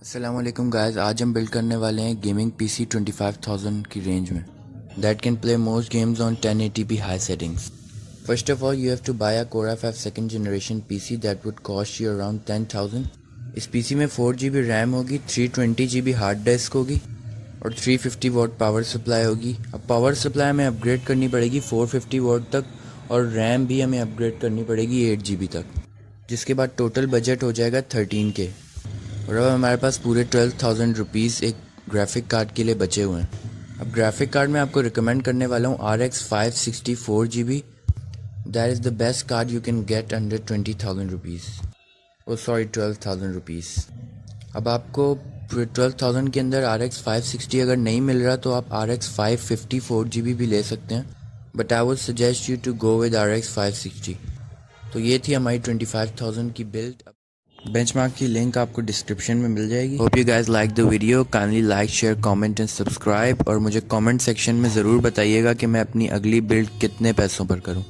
अस्सलामुअलैकुम गाइस, आज हम बिल्ड करने वाले हैं गेमिंग पीसी 25,000 की रेंज में that can play most games on 1080p high settings. First of all you have to buy a Core i5 second generation PC that would cost you around 10,000। इस PC में 4GB RAM होगी, 320GB hard disk होगी और 350 what power supply होगी। अब power supply हमें upgrade करनी पड़ेगी 450 वॉट तक और रैम भी हमें अपग्रेड करनी पड़ेगी 8GB तक, जिसके बाद टोटल बजट हो जाएगा 13K। और अब हमारे पास पूरे 12,000 रुपीज़ एक ग्राफिक कार्ड के लिए बचे हुए हैं। अब ग्राफिक कार्ड में आपको रिकमेंड करने वाला हूँ RX 564GB। That is the best card you can get under 20,000 rupees. Oh sorry 12,000 rupees. अब आपको 12,000 के अंदर RX 560 अगर नहीं मिल रहा तो आप RX 554GB भी ले सकते हैं, but I would suggest you to go with RX 560। तो ये थी हमारी 25,000 की बिल्ड। बेंचमार्क की लिंक आपको डिस्क्रिप्शन में मिल जाएगी। Hope you guys like the video, kindly like share comment and subscribe और मुझे कमेंट सेक्शन में ज़रूर बताइएगा कि मैं अपनी अगली बिल्ड कितने पैसों पर करूं।